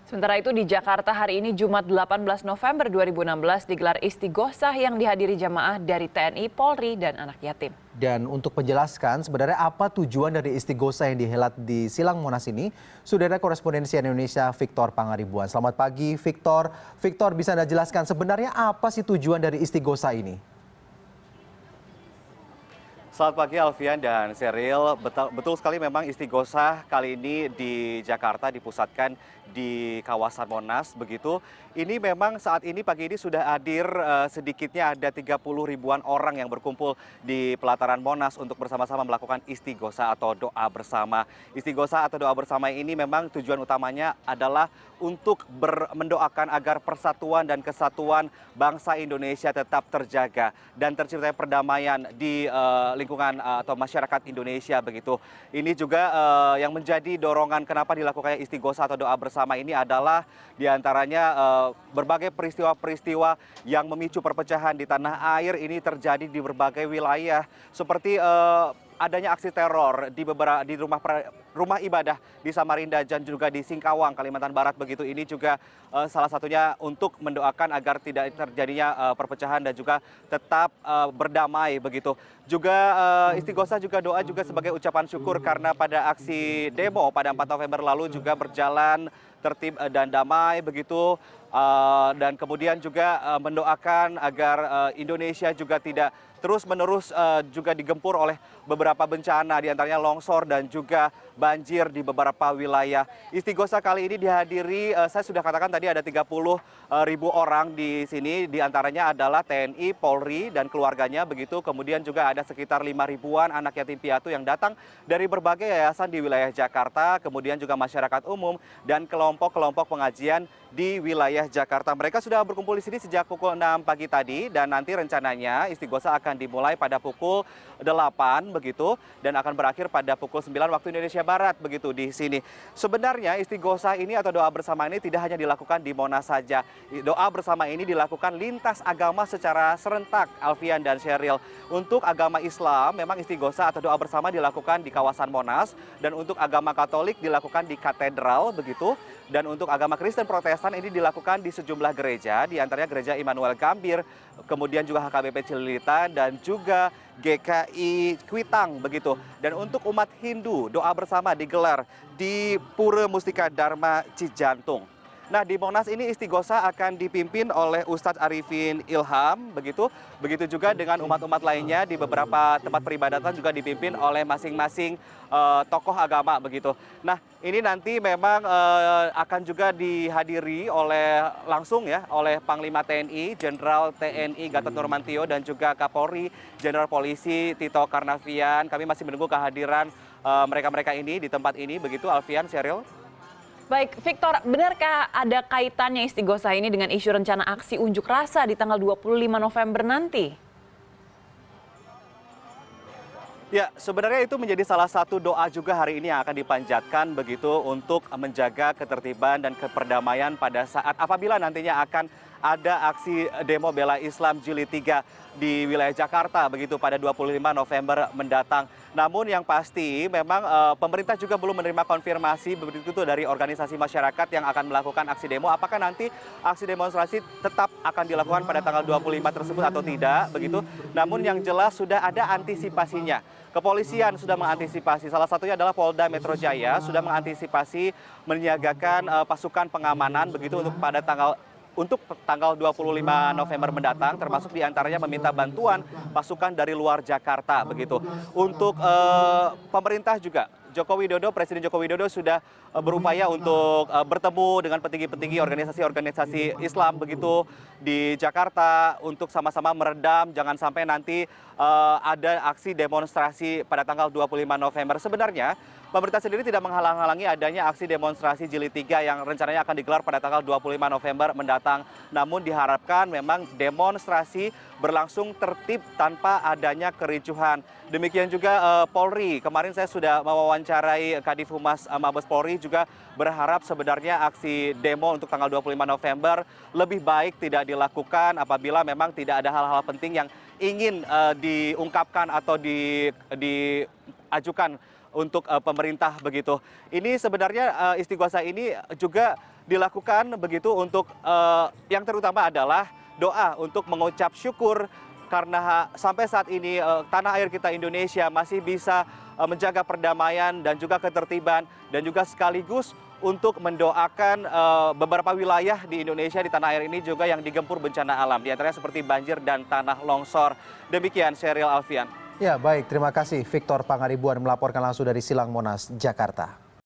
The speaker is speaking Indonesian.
Sementara itu di Jakarta hari ini Jumat 18 November 2016 digelar istighosah yang dihadiri jamaah dari TNI, Polri, dan anak yatim. Dan untuk menjelaskan sebenarnya apa tujuan dari istighosah yang dihelat di Silang Monas ini, sudah ada korespondensi Indonesia Victor Pangaribuan. Selamat pagi Victor. Victor, bisa Anda jelaskan sebenarnya apa sih tujuan dari istighosah ini? Selamat pagi Alfian dan Sheryl. Betul sekali memang istighosah kali ini di Jakarta dipusatkan di kawasan Monas begitu. Ini memang saat ini pagi ini sudah hadir sedikitnya ada 30 ribuan orang yang berkumpul di pelataran Monas untuk bersama-sama melakukan istighosah atau doa bersama. Istighosah atau doa bersama ini memang tujuan utamanya adalah untuk mendoakan agar persatuan dan kesatuan bangsa Indonesia tetap terjaga dan tercipta perdamaian di lingkungan atau masyarakat Indonesia begitu. Ini juga yang menjadi dorongan kenapa dilakukannya istighosah atau doa bersama ini adalah diantaranya berbagai peristiwa-peristiwa yang memicu perpecahan di tanah air ini terjadi di berbagai wilayah seperti adanya aksi teror di rumah ibadah di Samarinda dan juga di Singkawang, Kalimantan Barat begitu. Ini juga salah satunya untuk mendoakan agar tidak terjadinya perpecahan dan juga tetap berdamai begitu. Juga istighosah juga doa juga sebagai ucapan syukur karena pada aksi demo pada 4 November lalu juga berjalan tertib dan damai begitu. Dan kemudian juga mendoakan agar Indonesia juga tidak terus-menerus juga digempur oleh beberapa bencana, diantaranya longsor dan juga banjir di beberapa wilayah. Istighosah kali ini dihadiri, saya sudah katakan tadi ada 30 ribu orang di sini, diantaranya adalah TNI, Polri, dan keluarganya begitu. Kemudian juga ada sekitar 5 ribuan anak yatim piatu yang datang dari berbagai yayasan di wilayah Jakarta, kemudian juga masyarakat umum dan kelompok-kelompok pengajian di wilayah Jakarta. Mereka sudah berkumpul di sini sejak pukul 6 pagi tadi dan nanti rencananya istighosah akan dimulai pada pukul 8 begitu dan akan berakhir pada pukul 9 waktu Indonesia Barat begitu di sini. Sebenarnya istighosah ini atau doa bersama ini tidak hanya dilakukan di Monas saja. Doa bersama ini dilakukan lintas agama secara serentak, Alfian dan Sheryl. Untuk agama Islam memang istighosah atau doa bersama dilakukan di kawasan Monas dan untuk agama Katolik dilakukan di katedral begitu. Dan untuk agama Kristen Protestan ini dilakukan di sejumlah gereja, di antaranya Gereja Immanuel Gambir, kemudian juga HKBP Cililitan dan juga GKI Kuitang begitu. Dan untuk umat Hindu, doa bersama digelar di Pura Mustika Dharma Cijantung. Nah, di Monas ini istighosah akan dipimpin oleh Ustadz Arifin Ilham begitu. Begitu juga dengan umat-umat lainnya di beberapa tempat peribadatan juga dipimpin oleh masing-masing tokoh agama begitu. Nah, ini nanti memang akan juga dihadiri oleh langsung ya oleh Panglima TNI, Jenderal TNI Gatot Nurmantio dan juga Kapolri Jenderal Polisi Tito Karnavian. Kami masih menunggu kehadiran mereka-mereka ini di tempat ini begitu, Alfian, Sheryl. Baik, Victor, benarkah ada kaitannya istighosah ini dengan isu rencana aksi unjuk rasa di tanggal 25 November nanti? Ya, sebenarnya itu menjadi salah satu doa juga hari ini yang akan dipanjatkan begitu untuk menjaga ketertiban dan keperdamaian pada saat apabila nantinya akan ada aksi demo bela Islam Jilid 3 di wilayah Jakarta begitu pada 25 November mendatang. Namun yang pasti memang pemerintah juga belum menerima konfirmasi begitu dari organisasi masyarakat yang akan melakukan aksi demo. Apakah nanti aksi demonstrasi tetap akan dilakukan pada tanggal 25 tersebut atau tidak begitu. Namun yang jelas sudah ada antisipasinya. Kepolisian sudah mengantisipasi, salah satunya adalah Polda Metro Jaya sudah mengantisipasi menyiagakan pasukan pengamanan begitu untuk tanggal 25 November mendatang, termasuk diantaranya meminta bantuan pasukan dari luar Jakarta begitu. Untuk pemerintah juga, Presiden Joko Widodo sudah berupaya untuk bertemu dengan petinggi-petinggi organisasi-organisasi Islam begitu di Jakarta untuk sama-sama meredam jangan sampai nanti ada aksi demonstrasi pada tanggal 25 November. Sebenarnya pemerintah sendiri tidak menghalang-halangi adanya aksi demonstrasi Jilid 3 yang rencananya akan digelar pada tanggal 25 November mendatang. Namun diharapkan memang demonstrasi berlangsung tertib tanpa adanya kericuhan. Demikian juga Polri. Kemarin saya sudah mewawancarai Kadif Humas Mabes Polri juga berharap sebenarnya aksi demo untuk tanggal 25 November lebih baik tidak dilakukan apabila memang tidak ada hal-hal penting yang ingin diungkapkan atau diajukan untuk pemerintah begitu. Ini sebenarnya istighosah ini juga dilakukan begitu untuk yang terutama adalah doa untuk mengucap syukur karena sampai saat ini tanah air kita Indonesia masih bisa menjaga perdamaian dan juga ketertiban, dan juga sekaligus untuk mendoakan beberapa wilayah di Indonesia di tanah air ini juga yang digempur bencana alam, di antaranya seperti banjir dan tanah longsor. Demikian Sheryl, Alfian. Ya baik, terima kasih Victor Pangaribuan melaporkan langsung dari Silang Monas, Jakarta.